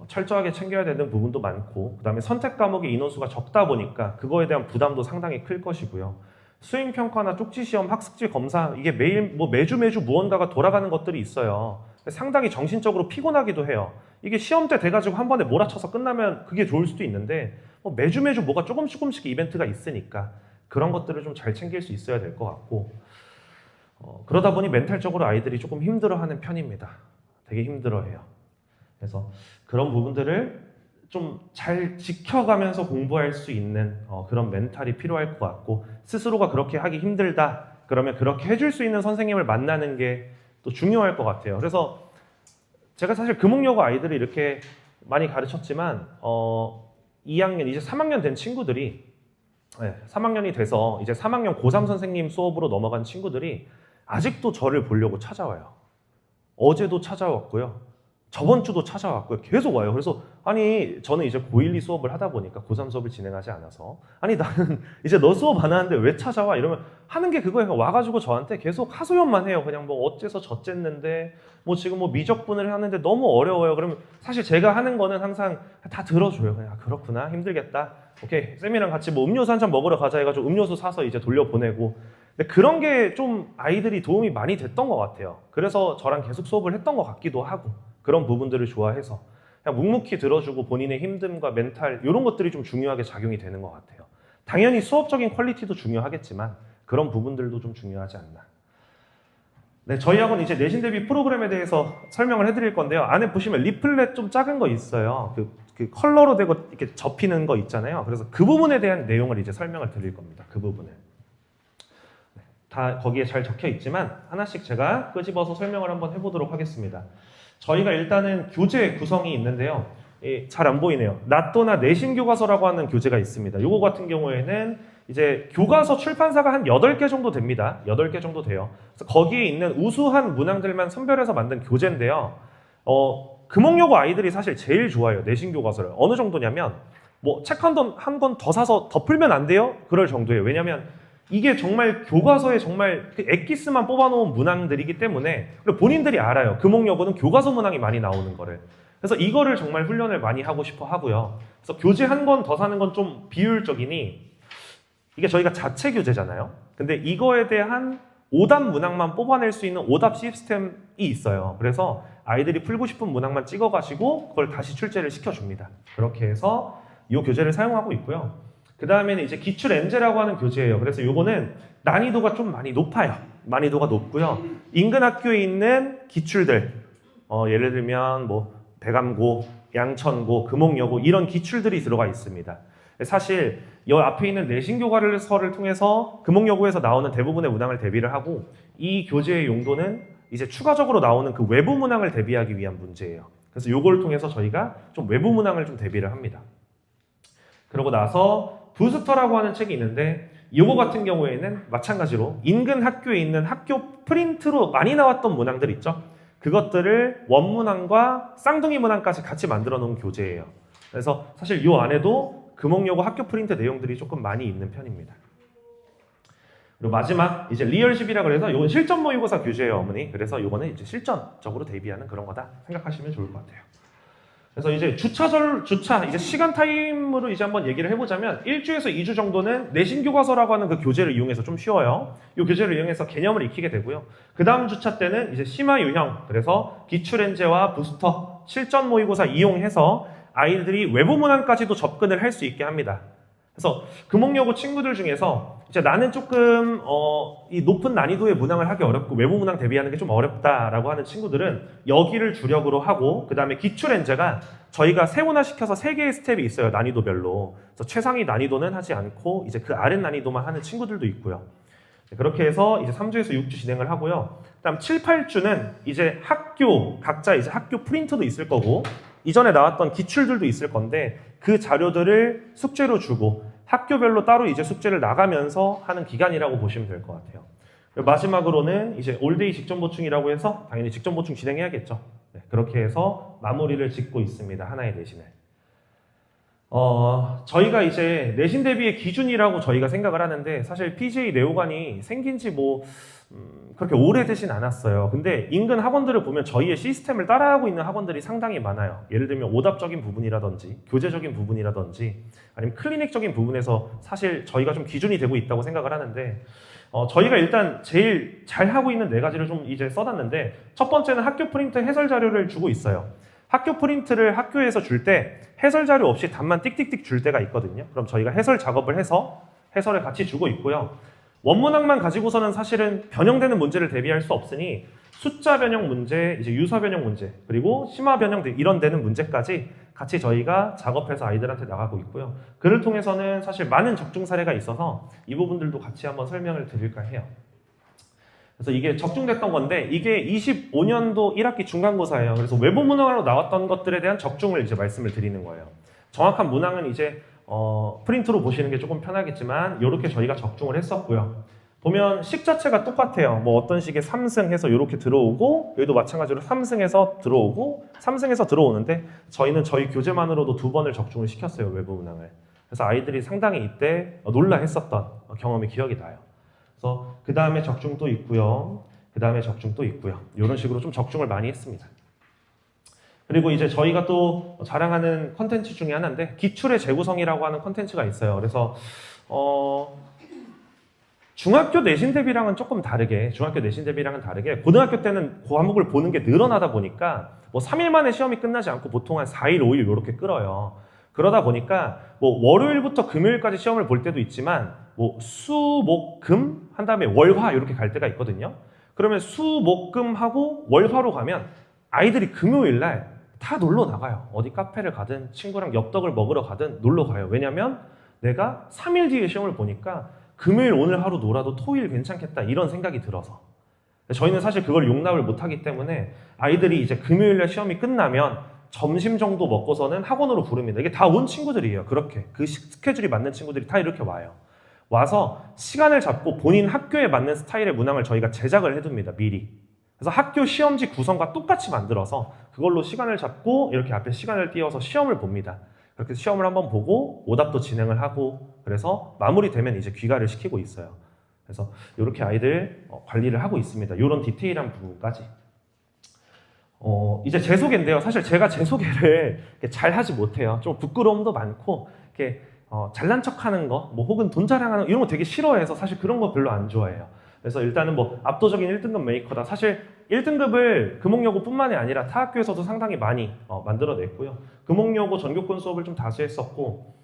철저하게 챙겨야 되는 부분도 많고 그 다음에 선택 과목의 인원수가 적다 보니까 그거에 대한 부담도 상당히 클 것이고요. 수행평가나 쪽지시험, 학습지 검사 이게 매일 매주 무언가가 돌아가는 것들이 있어요. 상당히 정신적으로 피곤하기도 해요. 이게 시험 때 돼가지고 한 번에 몰아쳐서 끝나면 그게 좋을 수도 있는데 매주 뭐가 조금씩 이벤트가 있으니까 그런 것들을 좀 잘 챙길 수 있어야 될 것 같고 그러다 보니 멘탈적으로 아이들이 조금 힘들어하는 편입니다. 되게 힘들어해요. 그래서 그런 부분들을 좀 잘 지켜가면서 공부할 수 있는 그런 멘탈이 필요할 것 같고 스스로가 그렇게 하기 힘들다 그러면 그렇게 해줄 수 있는 선생님을 만나는 게 또 중요할 것 같아요. 그래서 제가 사실 금옥여고 아이들을 이렇게 많이 가르쳤지만 2학년 이제 3학년 된 친구들이 3학년이 돼서 이제 3학년 고3 선생님 수업으로 넘어간 친구들이 아직도 저를 보려고 찾아와요. 어제도 찾아왔고요. 저번 주도 찾아왔고요. 계속 와요. 그래서 아니 저는 이제 고1, 2 수업을 하다 보니까 고3 수업을 진행하지 않아서 아니 나는 이제 너 수업 안 하는데 왜 찾아와? 이러면 하는 게 그거예요. 와가지고 저한테 계속 하소연만 해요. 그냥 어째서 저쨌는데 지금 미적분을 하는데 너무 어려워요. 그러면 사실 제가 하는 거는 항상 다 들어줘요. 그냥 그렇구나 힘들겠다. 오케이 쌤이랑 같이 음료수 한 잔 먹으러 가자 해가지고 음료수 사서 이제 돌려보내고 근데 그런 게 좀 아이들이 도움이 많이 됐던 것 같아요. 그래서 저랑 계속 수업을 했던 것 같기도 하고 그런 부분들을 좋아해서 그냥 묵묵히 들어주고 본인의 힘듦과 멘탈 이런 것들이 좀 중요하게 작용이 되는 것 같아요. 당연히 수업적인 퀄리티도 중요하겠지만 그런 부분들도 좀 중요하지 않나. 네, 저희 학원 이제 내신 대비 프로그램에 대해서 설명을 해드릴 건데요. 안에 보시면 리플렛 좀 작은 거 있어요. 그 컬러로 되고 이렇게 접히는 거 있잖아요. 그래서 그 부분에 대한 내용을 이제 설명을 드릴 겁니다. 그 부분을. 다 거기에 잘 적혀 있지만 하나씩 제가 끄집어서 설명을 한번 해보도록 하겠습니다. 저희가 일단은 교재 구성이 있는데요. 잘 안 보이네요. 나또나 내신 교과서라고 하는 교재가 있습니다. 이거 같은 경우에는 이제 교과서 출판사가 한 8개 정도 됩니다. 8개 정도 돼요. 그래서 거기에 있는 우수한 문항들만 선별해서 만든 교재인데요. 금옥여고 아이들이 사실 제일 좋아해요. 내신 교과서를. 어느 정도냐면 책 한 권 더 사서 더 풀면 안 돼요? 그럴 정도예요. 왜냐면 이게 정말 교과서에 정말 그 엑기스만 뽑아놓은 문항들이기 때문에 그리고 본인들이 알아요. 금옥여고는 교과서 문항이 많이 나오는 거를. 그래서 이거를 정말 훈련을 많이 하고 싶어 하고요. 그래서 교재 한 권 더 사는 건 좀 비효율적이니 이게 저희가 자체 교재잖아요. 근데 이거에 대한 오답 문항만 뽑아낼 수 있는 오답 시스템이 있어요. 그래서 아이들이 풀고 싶은 문항만 찍어가지고 그걸 다시 출제를 시켜줍니다. 그렇게 해서 이 교재를 사용하고 있고요. 그 다음에는 이제 기출 엔제라고 하는 교재예요. 그래서 요거는 난이도가 좀 많이 높아요. 난이도가 높고요. 인근 학교에 있는 기출들, 예를 들면 대감고, 양천고, 금옥여고 이런 기출들이 들어가 있습니다. 사실 이 앞에 있는 내신 교과서를 통해서 금옥여고에서 나오는 대부분의 문항을 대비를 하고 이 교재의 용도는 이제 추가적으로 나오는 그 외부 문항을 대비하기 위한 문제예요. 그래서 요걸 통해서 저희가 좀 외부 문항을 좀 대비를 합니다. 그러고 나서 부스터라고 하는 책이 있는데 요거 같은 경우에는 마찬가지로 인근 학교에 있는 학교 프린트로 많이 나왔던 문항들 있죠. 그것들을 원문항과 쌍둥이 문항까지 같이 만들어 놓은 교재예요. 그래서 사실 요 안에도 금옥여고 학교 프린트 내용들이 조금 많이 있는 편입니다. 그리고 마지막 이제 리얼십이라 그래서 이건 실전 모의고사 교재예요, 어머니. 그래서 요거는 이제 실전적으로 대비하는 그런 거다 생각하시면 좋을 것 같아요. 그래서 이제 주차 이제 시간 타임으로 이제 한번 얘기를 해보자면 1주에서 2주 정도는 내신 교과서라고 하는 그 교재를 이용해서 좀 쉬워요. 이 교재를 이용해서 개념을 익히게 되고요. 그 다음 주차 때는 이제 심화 유형, 그래서 기출엔제와 부스터, 실전 모의고사 이용해서 아이들이 외부 문항까지도 접근을 할 수 있게 합니다. 그래서 금옥여고 친구들 중에서 이제 나는 조금 이 높은 난이도의 문항을 하기 어렵고 외부 문항 대비하는 게 좀 어렵다라고 하는 친구들은 여기를 주력으로 하고 그 다음에 기출엔제가 저희가 세분화시켜서 3개의 스텝이 있어요, 난이도별로. 그래서 최상위 난이도는 하지 않고 이제 그 아래 난이도만 하는 친구들도 있고요. 그렇게 해서 이제 3주에서 6주 진행을 하고요. 그다음 7, 8주는 이제 각자 이제 학교 프린트도 있을 거고 이전에 나왔던 기출들도 있을 건데 그 자료들을 숙제로 주고 학교별로 따로 이제 숙제를 나가면서 하는 기간이라고 보시면 될 것 같아요. 마지막으로는 이제 올데이 직전 보충이라고 해서 당연히 직전 보충 진행해야겠죠. 네, 그렇게 해서 마무리를 짓고 있습니다. 하나의 내신을. 저희가 이제 내신 대비의 기준이라고 저희가 생각을 하는데 사실 PGA 내호관이 생긴 지 그렇게 오래되진 않았어요. 근데 인근 학원들을 보면 저희의 시스템을 따라하고 있는 학원들이 상당히 많아요. 예를 들면 오답적인 부분이라든지 교재적인 부분이라든지 아니면 클리닉적인 부분에서 사실 저희가 좀 기준이 되고 있다고 생각을 하는데 저희가 일단 제일 잘하고 있는 4가지를 좀 이제 써놨는데 첫 번째는 학교 프린트 해설 자료를 주고 있어요. 학교 프린트를 학교에서 줄 때 해설 자료 없이 답만 띡띡띡 줄 때가 있거든요. 그럼 저희가 해설 작업을 해서 해설을 같이 주고 있고요. 원문항만 가지고서는 사실은 변형되는 문제를 대비할 수 없으니 숫자 변형 문제, 이제 유사 변형 문제, 그리고 심화 변형 이런 되는 문제까지 같이 저희가 작업해서 아이들한테 나가고 있고요. 그를 통해서는 사실 많은 적중 사례가 있어서 이 부분들도 같이 한번 설명을 드릴까 해요. 그래서 이게 적중됐던 건데 이게 25년도 1학기 중간고사예요. 그래서 외부 문항으로 나왔던 것들에 대한 적중을 이제 말씀을 드리는 거예요. 정확한 문항은 이제 프린트로 보시는 게 조금 편하겠지만 이렇게 저희가 적중을 했었고요. 보면 식 자체가 똑같아요. 뭐 어떤 식의 3승 해서 이렇게 들어오고 여기도 마찬가지로 3승해서 들어오고 3승해서 들어오는데 저희는 저희 교재만으로도 2번을 적중을 시켰어요. 외부 문항을. 그래서 아이들이 상당히 이때 놀라했었던 경험이 기억이 나요. 그래서 그 다음에 적중도 있고요. 그 다음에 적중도 있고요. 이런 식으로 좀 적중을 많이 했습니다. 그리고 이제 저희가 또 자랑하는 컨텐츠 중에 하나인데 기출의 재구성이라고 하는 컨텐츠가 있어요. 그래서 중학교 내신 대비랑은 다르게 고등학교 때는 과목을 보는 게 늘어나다 보니까 뭐 3일 만에 시험이 끝나지 않고 보통 한 4일, 5일 이렇게 끌어요. 그러다 보니까 뭐 월요일부터 금요일까지 시험을 볼 때도 있지만 뭐 수, 목, 금 한 다음에 월, 화 이렇게 갈 때가 있거든요. 그러면 수, 목, 금 하고 월, 화로 가면 아이들이 금요일 날 다 놀러 나가요. 어디 카페를 가든 친구랑 엽떡을 먹으러 가든 놀러 가요. 왜냐면 내가 3일 뒤에 시험을 보니까 금요일 오늘 하루 놀아도 토요일 괜찮겠다 이런 생각이 들어서 저희는 사실 그걸 용납을 못하기 때문에 아이들이 이제 금요일 날 시험이 끝나면 점심 정도 먹고서는 학원으로 부릅니다. 이게 다 온 친구들이에요. 그렇게 그 스케줄이 맞는 친구들이 다 이렇게 와요. 와서 시간을 잡고 본인 학교에 맞는 스타일의 문항을 저희가 제작을 해둡니다. 미리. 그래서 학교 시험지 구성과 똑같이 만들어서 그걸로 시간을 잡고 이렇게 앞에 시간을 띄워서 시험을 봅니다. 그렇게 시험을 한번 보고 오답도 진행을 하고 그래서 마무리되면 이제 귀가를 시키고 있어요. 그래서 이렇게 아이들 관리를 하고 있습니다. 이런 디테일한 부분까지. 이제 제 소개인데요. 사실 제가 제 소개를 잘 하지 못해요. 좀 부끄러움도 많고 이렇게 잘난 척하는 거, 뭐 혹은 돈 자랑하는 거 이런 거 되게 싫어해서 사실 그런 거 별로 안 좋아해요. 그래서 일단은 뭐 압도적인 1등급 메이커다. 사실 1등급을 금옥여고뿐만이 아니라 타 학교에서도 상당히 많이 만들어냈고요. 금옥여고 전교권 수업을 좀 다수 했었고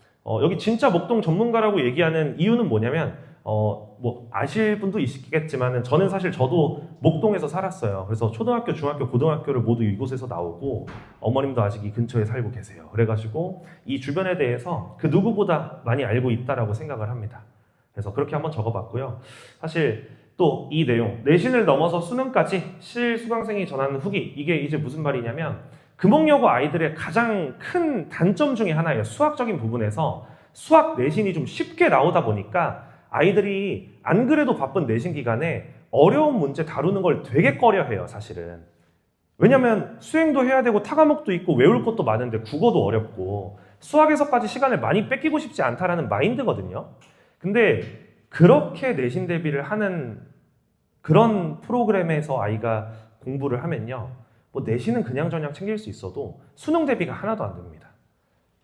여기 진짜 목동 전문가라고 얘기하는 이유는 뭐냐면 뭐 아실 분도 있겠지만은 저는 사실 저도 목동에서 살았어요. 그래서 초등학교, 중학교, 고등학교를 모두 이곳에서 나오고 어머님도 아직 이 근처에 살고 계세요. 그래가지고 이 주변에 대해서 그 누구보다 많이 알고 있다라고 생각을 합니다. 그래서 그렇게 한번 적어봤고요. 사실 또 이 내용, 내신을 넘어서 수능까지 실수강생이 전하는 후기, 이게 이제 무슨 말이냐면 금옥여고 아이들의 가장 큰 단점 중에 하나예요. 수학적인 부분에서 수학 내신이 좀 쉽게 나오다 보니까 아이들이 안 그래도 바쁜 내신 기간에 어려운 문제 다루는 걸 되게 꺼려해요, 사실은. 왜냐면 수행도 해야 되고 타과목도 있고 외울 것도 많은데 국어도 어렵고 수학에서까지 시간을 많이 뺏기고 싶지 않다라는 마인드거든요. 근데 그렇게 내신 대비를 하는 그런 프로그램에서 아이가 공부를 하면요. 뭐 내신은 그냥저냥 챙길 수 있어도 수능 대비가 하나도 안 됩니다.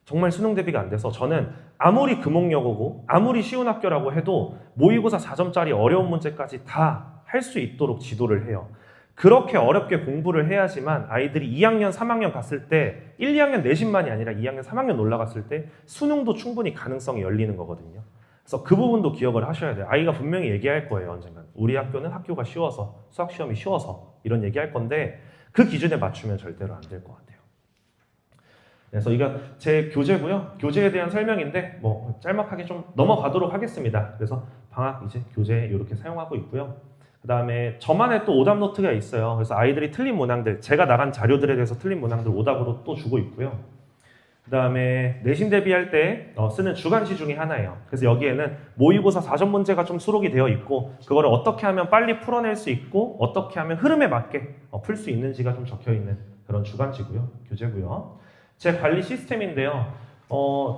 정말 수능 대비가 안 돼서 저는 아무리 금옥여고고 아무리 쉬운 학교라고 해도 모의고사 4점짜리 어려운 문제까지 다 할 수 있도록 지도를 해요. 그렇게 어렵게 공부를 해야지만 아이들이 2학년, 3학년 갔을 때 1, 2학년 내신만이 아니라 2학년, 3학년 올라갔을 때 수능도 충분히 가능성이 열리는 거거든요. 그래서 그 부분도 기억을 하셔야 돼요. 아이가 분명히 얘기할 거예요, 언젠간. 우리 학교는 학교가 쉬워서, 수학 시험이 쉬워서 이런 얘기할 건데 그 기준에 맞추면 절대로 안 될 것 같아요. 그래서 이거 제 교재고요. 교재에 대한 설명인데 뭐 짤막하게 좀 넘어가도록 하겠습니다. 그래서 방학 이제 교재 이렇게 사용하고 있고요. 그 다음에 저만의 또 오답 노트가 있어요. 그래서 아이들이 틀린 문항들, 제가 나간 자료들에 대해서 틀린 문항들 오답으로 또 주고 있고요. 그 다음에 내신 대비할 때 쓰는 주간시 중에 하나예요. 그래서 여기에는 모의고사 4점 문제가 좀 수록이 되어 있고 그거를 어떻게 하면 빨리 풀어낼 수 있고 어떻게 하면 흐름에 맞게 풀 수 있는지가 좀 적혀 있는 그런 주간시고요. 교재고요. 제 관리 시스템인데요.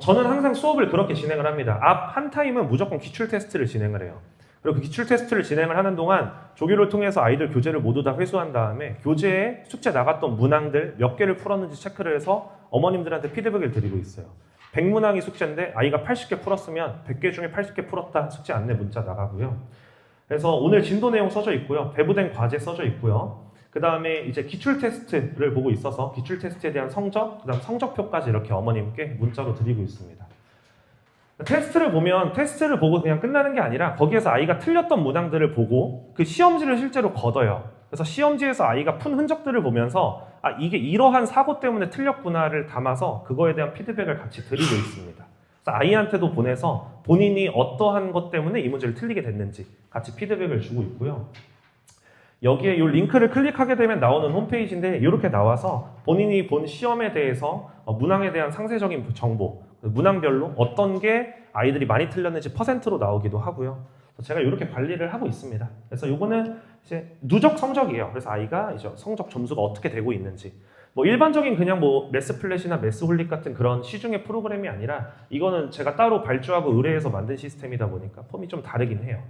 저는 항상 수업을 그렇게 진행을 합니다. 앞 한 타임은 무조건 기출 테스트를 진행을 해요. 그리고 그 기출 테스트를 진행을 하는 동안 조교를 통해서 아이들 교재를 모두 다 회수한 다음에 교재에 숙제 나갔던 문항들 몇 개를 풀었는지 체크를 해서 어머님들한테 피드백을 드리고 있어요. 100문항이 숙제인데 아이가 80개 풀었으면 100개 중에 80개 풀었다 숙제 안내 문자 나가고요. 그래서 오늘 진도 내용 써져 있고요. 배부된 과제 써져 있고요. 그 다음에 이제 기출 테스트를 보고 있어서 기출 테스트에 대한 성적, 그 다음 성적표까지 이렇게 어머님께 문자로 드리고 있습니다. 테스트를 보면 테스트를 보고 그냥 끝나는 게 아니라 거기에서 아이가 틀렸던 문항들을 보고 그 시험지를 실제로 걷어요. 그래서 시험지에서 아이가 푼 흔적들을 보면서 아 이게 이러한 사고 때문에 틀렸구나를 담아서 그거에 대한 피드백을 같이 드리고 있습니다. 그래서 아이한테도 보내서 본인이 어떠한 것 때문에 이 문제를 틀리게 됐는지 같이 피드백을 주고 있고요. 여기에 이 링크를 클릭하게 되면 나오는 홈페이지인데 이렇게 나와서 본인이 본 시험에 대해서 문항에 대한 상세적인 정보, 문항별로 어떤 게 아이들이 많이 틀렸는지 퍼센트로 나오기도 하고요. 제가 이렇게 관리를 하고 있습니다. 그래서 이거는 이제 누적 성적이에요. 그래서 아이가 이제 성적 점수가 어떻게 되고 있는지. 뭐 일반적인 그냥 뭐 매스 플랫이나 매스 홀릭 같은 그런 시중의 프로그램이 아니라 이거는 제가 따로 발주하고 의뢰해서 만든 시스템이다 보니까 폼이 좀 다르긴 해요.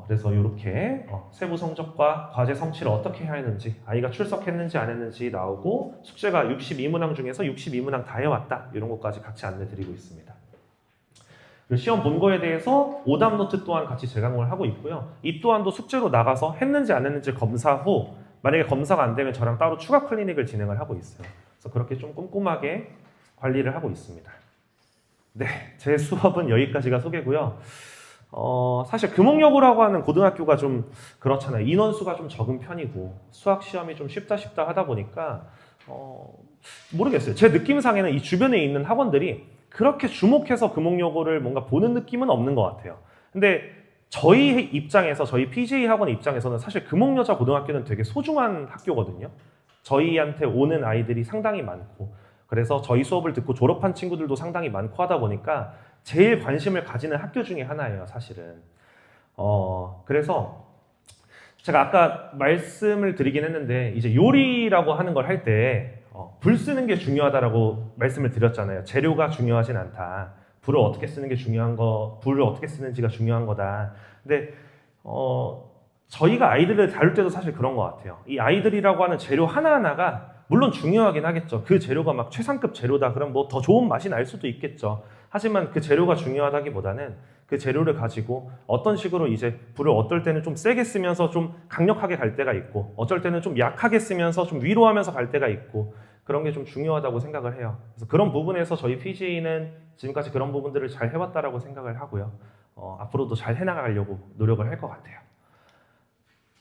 그래서 이렇게 세부 성적과 과제 성취를 어떻게 해야 하는지 아이가 출석했는지 안 했는지 나오고 숙제가 62문항 중에서 62문항 다 해왔다 이런 것까지 같이 안내드리고 있습니다. 그리고 시험 본 거에 대해서 오답 노트 또한 같이 제공을 하고 있고요. 이 또한도 숙제로 나가서 했는지 안 했는지 검사 후 만약에 검사가 안 되면 저랑 따로 추가 클리닉을 진행을 하고 있어요. 그래서 그렇게 좀 꼼꼼하게 관리를 하고 있습니다. 네, 제 수업은 여기까지가 소개고요. 사실 금옥여고라고 하는 고등학교가 좀 그렇잖아요. 인원수가 좀 적은 편이고 수학 시험이 좀 쉽다 하다 보니까 모르겠어요. 제 느낌상에는 이 주변에 있는 학원들이 그렇게 주목해서 금옥여고를 뭔가 보는 느낌은 없는 것 같아요. 근데 저희 입장에서 저희 PJ 학원 입장에서는 사실 금옥여자고등학교는 되게 소중한 학교거든요. 저희한테 오는 아이들이 상당히 많고 그래서 저희 수업을 듣고 졸업한 친구들도 상당히 많고 하다 보니까 제일 관심을 가지는 학교 중에 하나예요, 사실은. 그래서 제가 아까 말씀을 드리긴 했는데 이제 요리라고 하는 걸 할 때 불 쓰는 게 중요하다라고 말씀을 드렸잖아요. 재료가 중요하진 않다. 불을 어떻게 쓰는 게 중요한 거, 불을 어떻게 쓰는지가 중요한 거다. 근데 저희가 아이들을 다룰 때도 사실 그런 것 같아요. 이 아이들이라고 하는 재료 하나하나가 물론 중요하긴 하겠죠. 그 재료가 막 최상급 재료다. 그럼 뭐 더 좋은 맛이 날 수도 있겠죠. 하지만 그 재료가 중요하다기보다는 그 재료를 가지고 어떤 식으로 이제 불을 어떨 때는 좀 세게 쓰면서 좀 강력하게 갈 때가 있고 어쩔 때는 좀 약하게 쓰면서 좀 위로하면서 갈 때가 있고 그런 게 좀 중요하다고 생각을 해요. 그래서 그런 부분에서 저희 PG는 지금까지 그런 부분들을 잘 해왔다라고 생각을 하고요. 앞으로도 잘 해나가려고 노력을 할 것 같아요.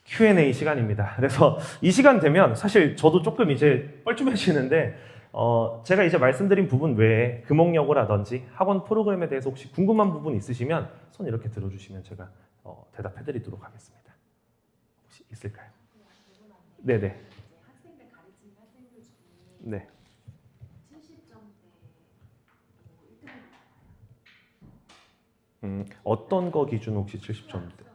Q&A 시간입니다. 그래서 이 시간 되면 사실 저도 조금 이제 뻘쭘해지는데 제가 이제 말씀드린 부분 외에 금옥여고라든지 학원 프로그램에 대해서 혹시 궁금한 부분 있으시면 손 이렇게 들어주시면 제가 대답해드리도록 하겠습니다. 혹시 있을까요? 네네. 학생들 가르치는 학생들 중에 네. 70점대 1등을 받아요. 어떤 거 기준 혹시 70점인데?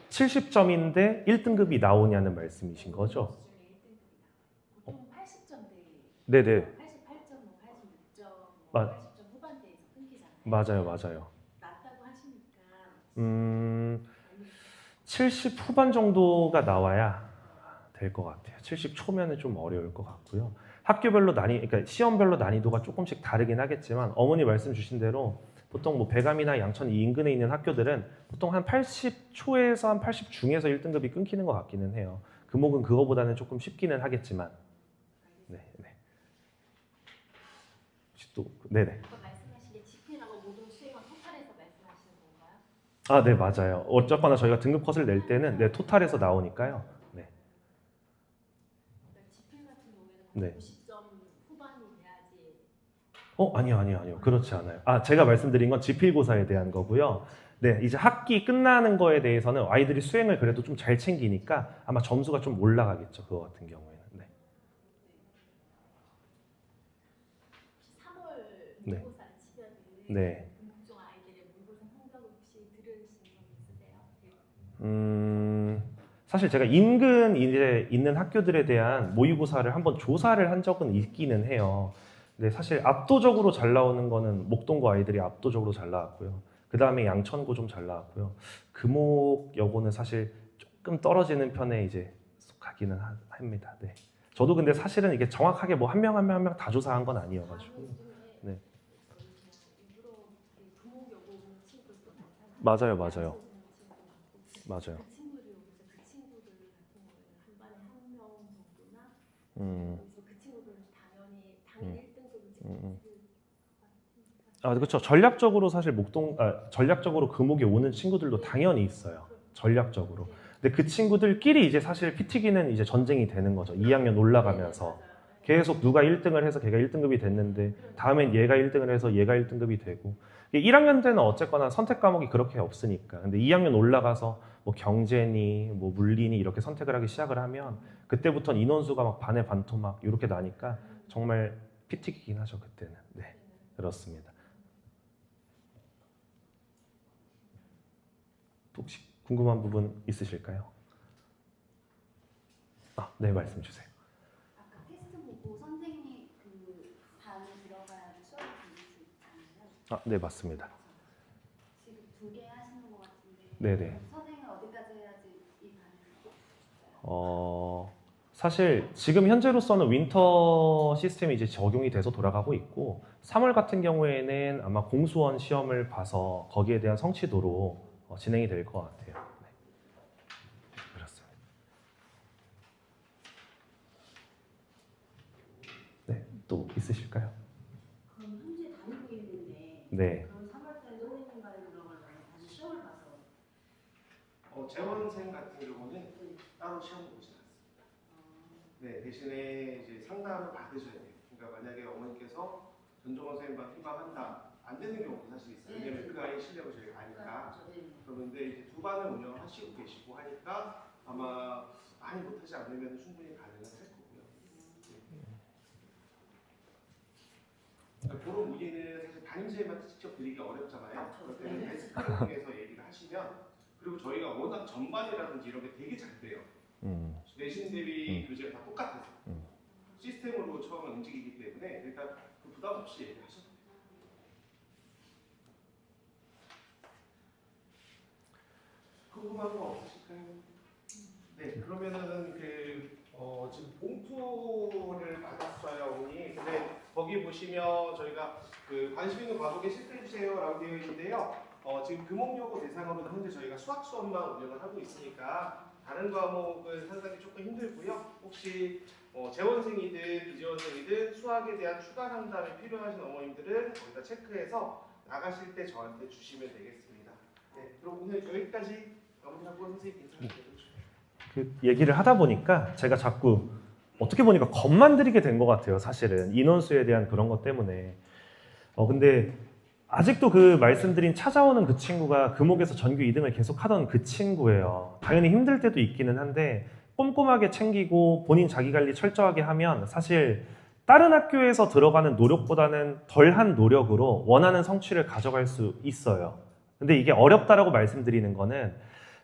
70점인데 1등급이 나오냐는 말씀이신 거죠? 보통 80점대, 네네. 88점, 뭐 86점, 뭐 마- 80점 후반대에서 끊기잖아요. 맞아요. 낮다고 하시니까 70 후반 정도가 나와야 될 것 같아요. 70 초면은 좀 어려울 것 같고요. 학교별로 그러니까 시험별로 난이도가 조금씩 다르긴 하겠지만 어머니 말씀 주신 대로 보통 뭐 배감이나 양천 이 인근에 있는 학교들은 보통 한 80 초에서 한 80 중에서 1등급이 끊기는 것 같기는 해요. 금옥은 그거보다는 조금 쉽기는 하겠지만. 네. 혹시 또 네네. 아까 말씀하신 게 GPA라고 모든 수행원 토탈에서 말씀하시는 건가요? 아, 네, 맞아요. 어쨌거나 저희가 등급 컷을 낼 때는 토탈에서 나오니까요. 네. 그러니까 GPA 같은 경우에는 네. 90점 후반이 돼야지. 아니요. 그렇지 않아요. 제가 말씀드린 건 지필고사에 대한 거고요. 네, 이제 학기 끝나는 거에 대해서는 아이들이 수행을 그래도 좀 잘 챙기니까 아마 점수가 좀 올라가겠죠. 그거 같은 경우에는. 네. 혹시 3월 네. 모의고사를 치면은 네. 궁극중 아이들의 모의고사 성적 혹시 들으신 적 있으세요? 사실 제가 인근 이제 있는 학교들에 대한 모의고사를 한번 조사를 한 적은 있기는 해요. 근데 사실 압도적으로 잘 나오는 거는 목동고 아이들이 압도적으로 잘 나왔고요. 그 다음에 양천고 좀 잘 나왔고요. 금옥여고는 사실 조금 떨어지는 편에 이제 속하기는 합니다. 네. 저도 근데 사실은 이게 정확하게 뭐 한 명 한 명 다 조사한 건 아니어가지고. 네. 일부러 금옥여고 친구들도 많잖아요. 맞아요. 그 친구들 맞아요. 같은 경우에는 한 반에 한 명 정도나 음. 그래서 그 친구들은 당연히 음. 1등급을 음. 찍을 그렇죠. 전략적으로 금옥에 오는 친구들도 당연히 있어요. 전략적으로. 근데 그 친구들끼리 이제 사실 피튀기는 이제 전쟁이 되는 거죠. 2학년 올라가면서 계속 누가 1등을 해서 걔가 1등급이 됐는데 다음엔 얘가 1등을 해서 얘가 1등급이 되고 1학년 때는 어쨌거나 선택 과목이 그렇게 없으니까. 근데 2학년 올라가서 뭐 경제니 뭐 물리니 이렇게 선택을 하기 시작을 하면 그때부터는 인원수가 막 반에 반토 막 이렇게 나니까 정말 피튀기긴 하죠. 그때는. 네, 그렇습니다. 혹시 궁금한 부분 있으실까요? 네, 말씀 주세요. 아까 테스트 보고 선생님이 그 반에 들어가야 수업을 들을 수 있잖아요. 네, 맞습니다. 지금 2개 하시는 것 같은데 네네. 선생님은 어디까지 해야지 이 반에 들어갈 수 있어요? 사실 지금 현재로서는 윈터 시스템이 이제 적용이 돼서 돌아가고 있고 3월 같은 경우에는 아마 공수원 시험을 봐서 거기에 대한 성취도로 진행이 될 것 같아요. 네. 그렇습니다. 네, 또 있으실까요? 그럼 현재 다니고 있는데 네. 그럼 3월달에 선생님 반에 들어가려면 다시 시험을 봐서 재원생 같은 경우는 따로 시험 보지 않습니다. 네, 대신에 이제 상담을 받으셔야 돼요. 그러니까 만약에 어머니께서 전종원 선생님과 희망한다 안 되는 경우도 사실 있어요. 왜냐면 그 아이 실력을 저희가 아니까. 그런데 이제 두 반을 운영하시고 계시고 하니까 아마 많이 못하지 않으면 충분히 가능할 거고요. 그러니까 그런 문의는 사실 담임선생님한테 직접 드리기 어렵잖아요. 그럴 때는 데스크를 통해서 얘기를 하시면 그리고 저희가 워낙 전반이라든지 이런 게 되게 잘 돼요. 내신 대비 교재가 다 똑같아서 시스템으로 처음에 움직이기 때문에 일단 그 부담 없이 얘기하셔도 돼요. 궁금한 거 없으실까요? 네, 그러면은 지금 봉투를 받았어요, 어머니. 근데 거기 보시면 저희가 관심 있는 과목에 실패해 주세요라고 되어 있는데요. 지금 금옥여고 대상으로는 현재 저희가 수학 수업만 운영을 하고 있으니까 다른 과목은 상당히 조금 힘들고요. 혹시 재원생이든 비재원생이든 수학에 대한 추가 상담이 필요하신 어머님들은 거기다 체크해서 나가실 때 저한테 주시면 되겠습니다. 네, 그럼 오늘 여기까지 마무리하고 선생님 인사드리죠. 그 얘기를 하다 보니까 제가 자꾸 어떻게 보니까 겁만 들이게 된 것 같아요. 사실은 인원수에 대한 그런 것 때문에. 근데 아직도 그 말씀드린 찾아오는 그 친구가 금옥에서 전교 2등을 계속 하던 그 친구예요. 당연히 힘들 때도 있기는 한데 꼼꼼하게 챙기고 본인 자기관리 철저하게 하면 사실 다른 학교에서 들어가는 노력보다는 덜한 노력으로 원하는 성취를 가져갈 수 있어요. 근데 이게 어렵다라고 말씀드리는 거는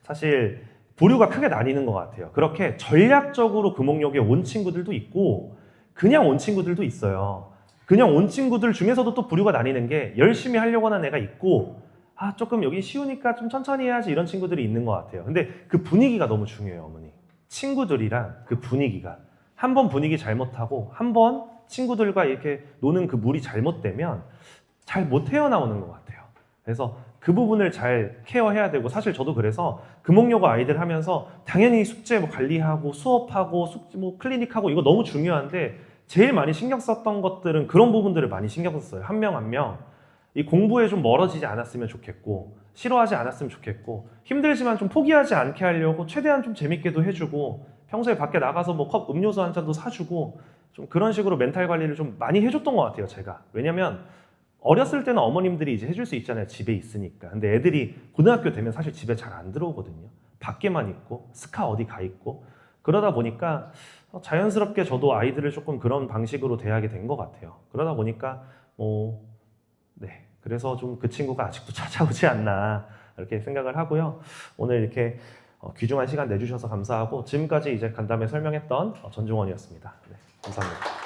사실 부류가 크게 나뉘는 것 같아요. 그렇게 전략적으로 금옥역에 온 친구들도 있고 그냥 온 친구들도 있어요. 그냥 온 친구들 중에서도 또 부류가 나뉘는 게 열심히 하려고 하는 애가 있고 아 조금 여기 쉬우니까 좀 천천히 해야지 이런 친구들이 있는 것 같아요. 근데 그 분위기가 너무 중요해요, 어머니. 친구들이랑 그 분위기가 한 번 분위기 잘못하고 한 번 친구들과 이렇게 노는 그 물이 잘못되면 잘 못 헤어나오는 것 같아요. 그래서 그 부분을 잘 케어해야 되고 사실 저도 그래서 금옥여고 아이들 하면서 당연히 숙제 뭐 관리하고 수업하고 숙제 뭐 클리닉하고 이거 너무 중요한데 제일 많이 신경 썼던 것들은 그런 부분들을 많이 신경 썼어요. 한 명 한 명. 이 공부에 좀 멀어지지 않았으면 좋겠고 싫어하지 않았으면 좋겠고 힘들지만 좀 포기하지 않게 하려고 최대한 좀 재밌게도 해주고 평소에 밖에 나가서 뭐 컵 음료수 한 잔도 사주고 좀 그런 식으로 멘탈 관리를 좀 많이 해줬던 것 같아요, 제가. 왜냐면 어렸을 때는 어머님들이 이제 해줄 수 있잖아요, 집에 있으니까. 근데 애들이 고등학교 되면 사실 집에 잘 안 들어오거든요. 밖에만 있고 스카 어디 가 있고 그러다 보니까 자연스럽게 저도 아이들을 조금 그런 방식으로 대하게 된 것 같아요. 그러다 보니까 네, 그래서 좀 그 친구가 아직도 찾아오지 않나 이렇게 생각을 하고요. 오늘 이렇게 귀중한 시간 내주셔서 감사하고 지금까지 이제 간담회 설명했던 전종원이었습니다. 네, 감사합니다.